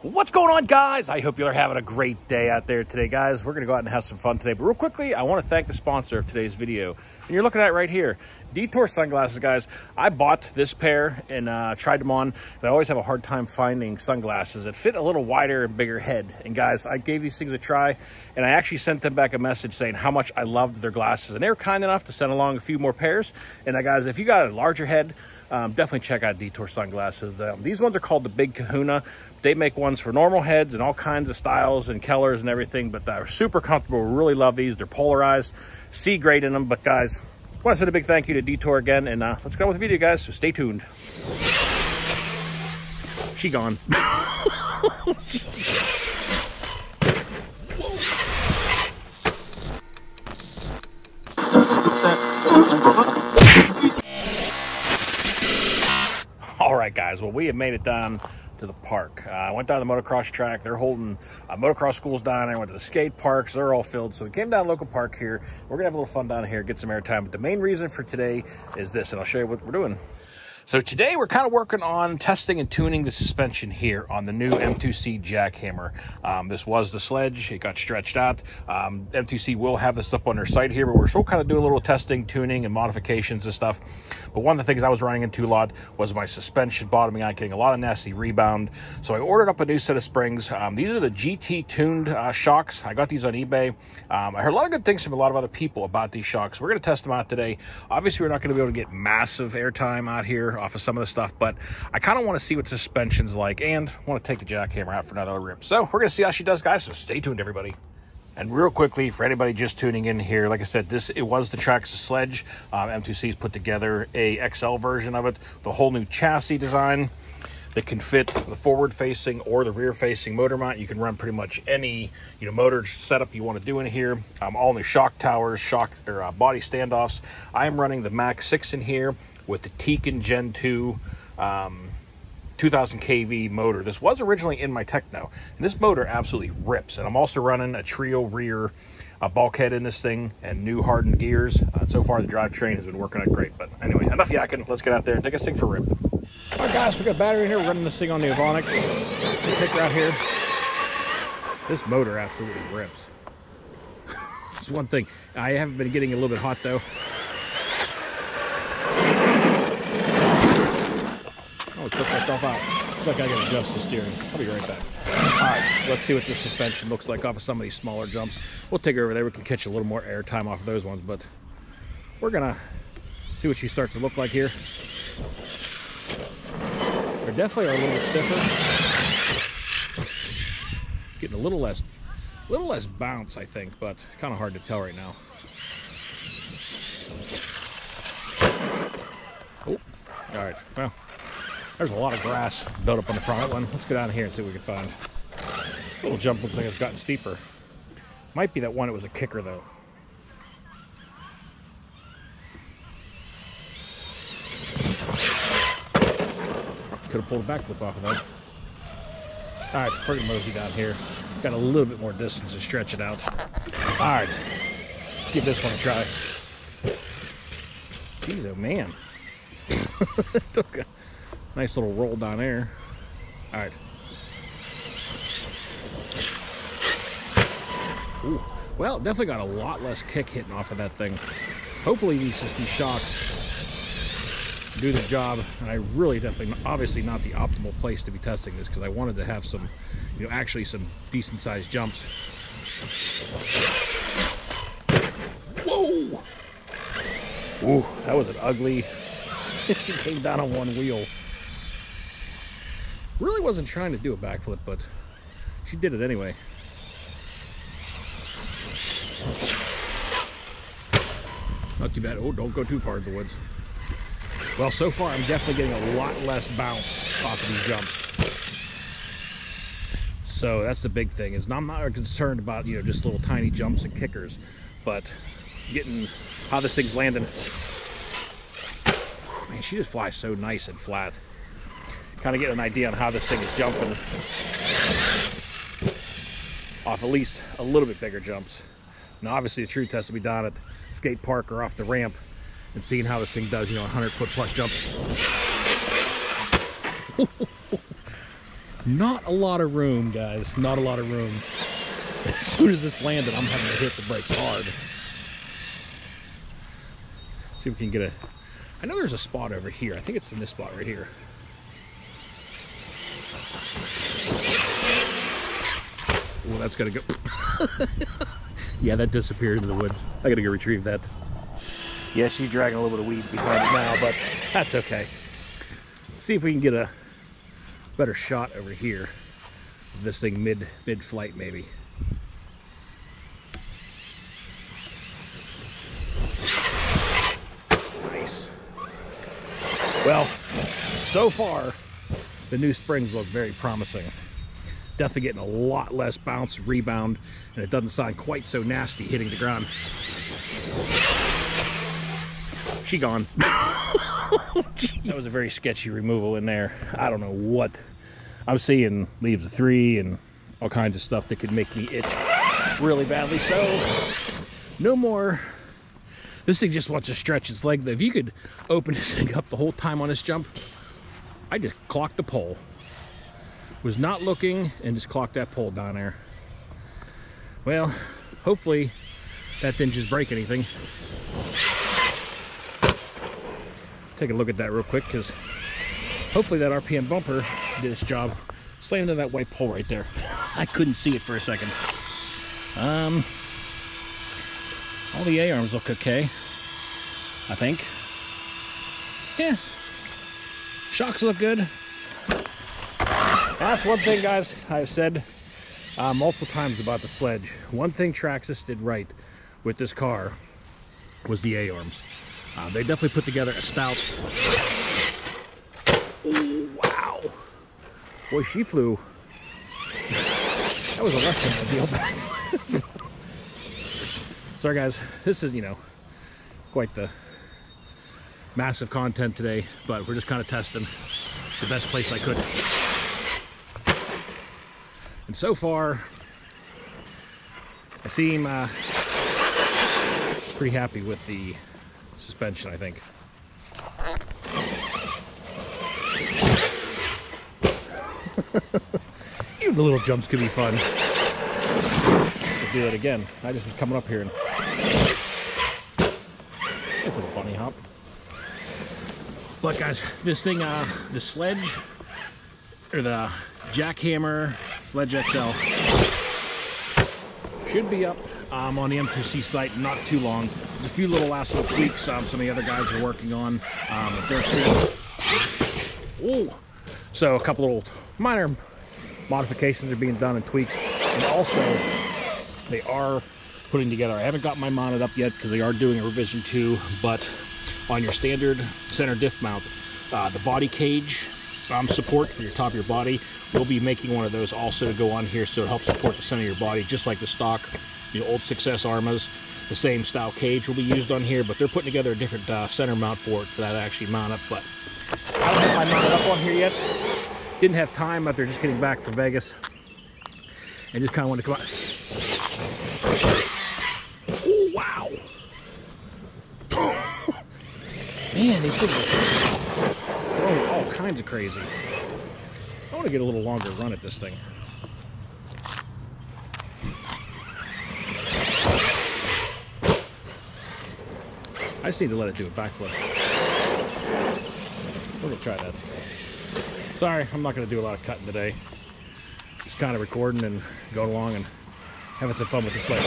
What's going on, guys? I hope you're having a great day out there today, guys. We're gonna go out and have some fun today, but real quickly, I want to thank the sponsor of today's video, and you're looking at it right here, Detour sunglasses, guys. I bought this pair and tried them on. I always have a hard time finding sunglasses that fit a little wider and bigger head. And guys, I gave these things a try, and I actually sent them back a message saying how much I loved their glasses, and they were kind enough to send along a few more pairs. And guys, if you got a larger head, definitely check out Detour sunglasses. These ones are called the Big Kahuna. They make ones for normal heads and all kinds of styles and colors and everything, but they're super comfortable. Really love these. They're polarized. See great in them. But guys, I want to send a big thank you to Detour again, and let's go with the video, guys, so stay tuned. She gone. All right, guys, well, we have made it down to the park. I went down the motocross track. They're holding motocross schools down. I went to the skate parks. They're all filled. So we came down to the local park here. We're gonna have a little fun down here, get some airtime. But the main reason for today is this, and I'll show you what we're doing. So today we're kind of working on testing and tuning the suspension here on the new M2C JACKHAMMR. This was the sledge. It got stretched out. M2C will have this up on their site here, but we're still kind of doing a little testing, tuning, and modifications and stuff. But one of the things I was running into a lot was my suspension bottoming out, getting a lot of nasty rebound. So I ordered up a new set of springs. These are the GT tuned shocks. I got these on eBay. I heard a lot of good things from a lot of other people about these shocks. We're going to test them out today. Obviously, we're not going to be able to get massive airtime out here off of some of the stuff, but I kind of want to see what suspension's like and want to take the JACKHAMMR out for another rip. So we're going to see how she does, guys, so stay tuned, everybody. And real quickly, for anybody just tuning in here, like I said, it was the Traxxas sledge. M2C's put together a XL version of it, the whole new chassis design that can fit the forward-facing or the rear-facing motor mount. You can run pretty much any motor setup you want to do in here. All new shock towers, body standoffs. I am running the Mach 6 in here with the Tekin Gen 2 2000 kV motor. This was originally in my Techno, and this motor absolutely rips. And I'm also running a Trio rear bulkhead in this thing and new hardened gears. So far the drivetrain has been working out great. But anyway, enough yakking. Let's get out there and take this thing for a rip. All right, guys, we got battery in here. We're running this thing on the Ovonic. Kicker out here. This motor absolutely rips. It's one thing. I haven't been getting a little bit hot though. Oh, it took myself out. Looks like I gotta adjust the steering. I'll be right back. All right, let's see what this suspension looks like off of some of these smaller jumps. We'll take her over there. We can catch a little more air time off of those ones, but we're gonna see what she starts to look like here. They definitely are a little stiffer. Getting a little less bounce, I think, but kind of hard to tell right now. Oh, all right. Well, there's a lot of grass built up on the front one. Let's go down here and see what we can find. This little jump looks like it's gotten steeper. Might be that one. It was a kicker though. Could have pulled a backflip off of that. All right, pretty mosey down here. Got a little bit more distance to stretch it out. All right, give this one a try. Jeez, oh man. Took a nice little roll down there. All right. Ooh. Well, definitely got a lot less kick hitting off of that thing. Hopefully these shocks do the job. And I really definitely, obviously not the optimal place to be testing this because I wanted to have some, actually some decent sized jumps. Whoa! Ooh, that was an ugly. She came down on one wheel. Really wasn't trying to do a backflip, but she did it anyway. Not too bad. Oh, don't go too far in the woods. Well, so far I'm definitely getting a lot less bounce off of these jumps. So that's the big thing. Is I'm not concerned about just little tiny jumps and kickers, but getting how this thing's landing. Man, she just flies so nice and flat. Kind of get an idea on how this thing is jumping off at least a little bit bigger jumps. Now, obviously, the true test will be down at skate park or off the ramp and seeing how this thing does, 100-foot plus jumps. Not a lot of room, guys. Not a lot of room. As soon as this landed, I'm having to hit the brakes hard. See if we can get a... I know there's a spot over here. I think it's in this spot right here. Well, that's got to go. Yeah, that disappeared into the woods. I got to go retrieve that. Yeah, she's dragging a little bit of weed behind it now, but that's okay. See if we can get a better shot over here of this thing mid-flight maybe. Nice. Well, so far the new springs look very promising. Definitely getting a lot less bounce, rebound, and it doesn't sound quite so nasty hitting the ground. She gone. That was a very sketchy removal in there. I don't know what. I'm seeing leaves of 3 and all kinds of stuff that could make me itch really badly. So no more. This thing just wants to stretch its leg. If you could open this thing up the whole time on this jump, I just clocked the pole. Was not looking and just clocked that pole down there. Well, hopefully that didn't just break anything. Take a look at that real quick, because hopefully that RPM bumper did its job. Slammed into that white pole right there. I couldn't see it for a second. All the A-arms look okay, I think. Yeah, shocks look good. That's one thing, guys, I've said multiple times about the sledge. One thing Traxxas did right with this car was the A-arms. They definitely put together a stout. Oh, wow. Boy, she flew. That was a less than ideal. Sorry, guys. This is, you know, quite the massive content today, but we're just kind of testing the best place I could. And so far, I seem pretty happy with the suspension, I think. Even the little jumps could be fun. Let's do it again. I just was coming up here and a little bunny hop. But guys, this thing, the sledge, or the JACKHAMMR Sledge XL, should be up on the M2C site in not too long. There's a few little last little tweaks some of the other guys are working on. So a couple little minor modifications are being done and tweaks. And also, they are putting together, I haven't got mine mounted up yet because they are doing a revision 2, but on your standard center diff mount, the body cage support for your top of your body, we'll be making one of those also to go on here, so it helps support the center of your body, just like the stock, the old Success Armas. The same style cage will be used on here, but they're putting together a different center mount for it that actually mount up. But I don't have my mount up on here yet. Didn't have time after just getting back from Vegas, and just kind of wanted to come out. Oh, wow. Man, these things are throwing all kinds of crazy. I want to get a little longer run at this thing. I just need to let it do a backflip. We're gonna try that. Sorry, I'm not gonna do a lot of cutting today. Just kind of recording and going along and having some fun with the sled.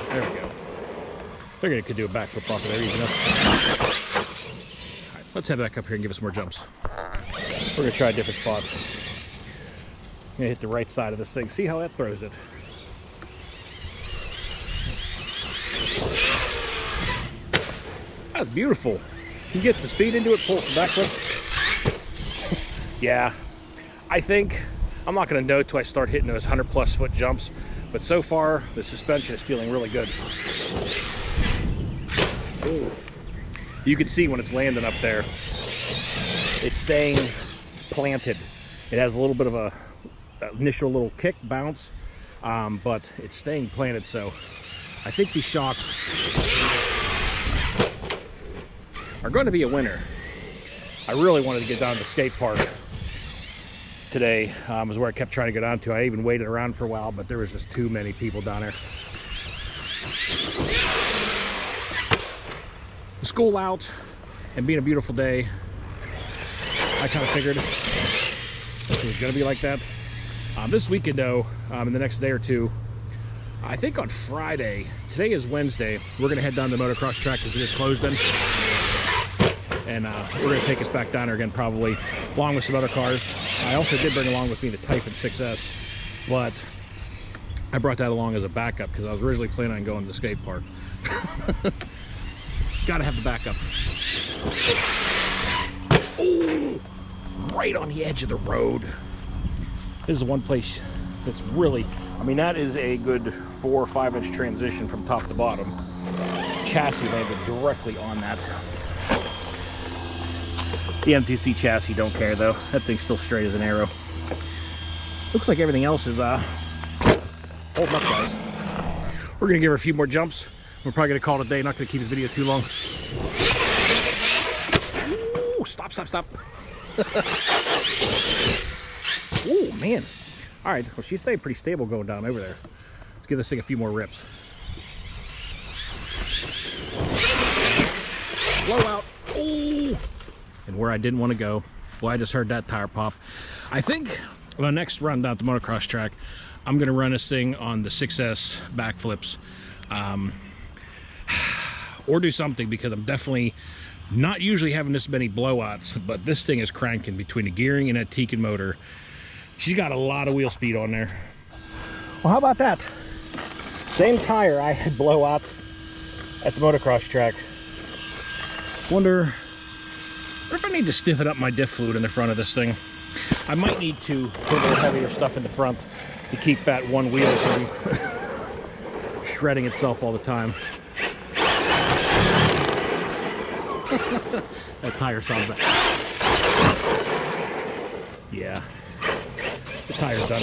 There we go. Figured it could do a backflip off of there easy enough. All right, let's head back up here and give us more jumps. We're gonna try a different spot. I'm gonna hit the right side of this thing. See how that throws it. That's beautiful. You get the speed into it, pull the backflip. Yeah, I think I'm not going to know till I start hitting those 100+ foot jumps, but so far the suspension is feeling really good. Ooh. You can see when it's landing up there, it's staying planted. It has a little bit of a initial little kick bounce, but it's staying planted. So I think these shocks are going to be a winner. I really wanted to get down to the skate park today is where I kept trying to go down to. I even waited around for a while, but there was just too many people down there. The school out and being a beautiful day, I kind of figured it was going to be like that. This weekend, though, in the next day or two, I think on Friday, today is Wednesday, we're going to head down to the motocross track because it is closed then. And we're going to take us back down there again, probably, along with some other cars. I also did bring along with me the Typhon 6S, but I brought that along as a backup because I was originally planning on going to the skate park. Gotta have the backup. Oh, right on the edge of the road. This is the one place that's really, I mean, that is a good 4 or 5 inch transition from top to bottom. Chassis landed directly on that. The M2C chassis don't care though. That thing's still straight as an arrow. Looks like everything else is holding up, guys. We're gonna give her a few more jumps. We're probably gonna call it a day. Not gonna keep this video too long. Ooh, stop, stop, stop. Ooh, man. All right, well, she stayed pretty stable going down over there. Let's give this thing a few more rips. Blowout. Ooh. And where I didn't want to go, well, I just heard that tire pop. I think the next run down at the motocross track, I'm gonna run this thing on the 6S backflips, or do something, because I'm definitely not usually having this many blowouts, but this thing is cranking between the gearing and that Tekin motor. She's got a lot of wheel speed on there. Well, how about that? Same tire I had blowout at the motocross track. Wonder if I need to stiffen up my diff fluid in the front of this thing. I might need to put a little heavier stuff in the front to keep that one wheel from shredding itself all the time. That tire sounds bad. Yeah, the tire's done.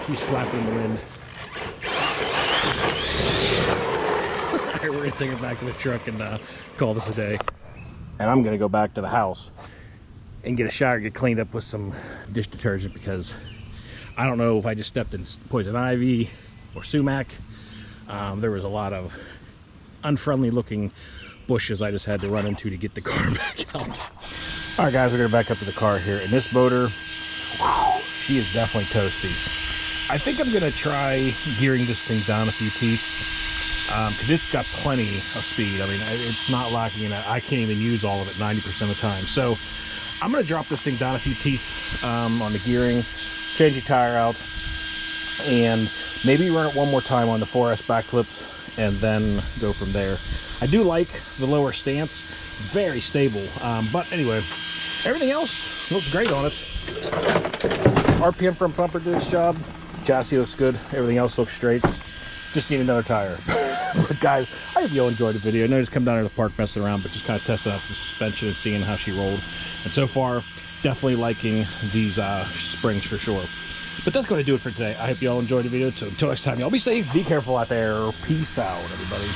She's flapping in the wind. Alright, we're gonna take her back to the truck and call this a day. And I'm gonna go back to the house and get a shower, get cleaned up with some dish detergent, because I don't know if I just stepped in poison ivy or sumac. There was a lot of unfriendly looking bushes I just had to run into to get the car back out. All right, guys, we're gonna back up to the car here, and this motor, wow, she is definitely toasty. I think I'm gonna try gearing this thing down a few teeth, because it's got plenty of speed. I mean, it's not lacking in that. I can't even use all of it 90% of the time. So I'm gonna drop this thing down a few teeth on the gearing, change the tire out, and maybe run it one more time on the 4S backflips, and then go from there. I do like the lower stance, very stable. But anyway, everything else looks great on it. RPM front bumper did its job. Chassis looks good. Everything else looks straight. Just need another tire. But guys, I hope you all enjoyed the video. I know I just come down to the park messing around, but just kind of testing out the suspension and seeing how she rolled. And so far, definitely liking these springs for sure. But that's going to do it for today. I hope you all enjoyed the video. So until next time, y'all be safe, be careful out there. Peace out, everybody.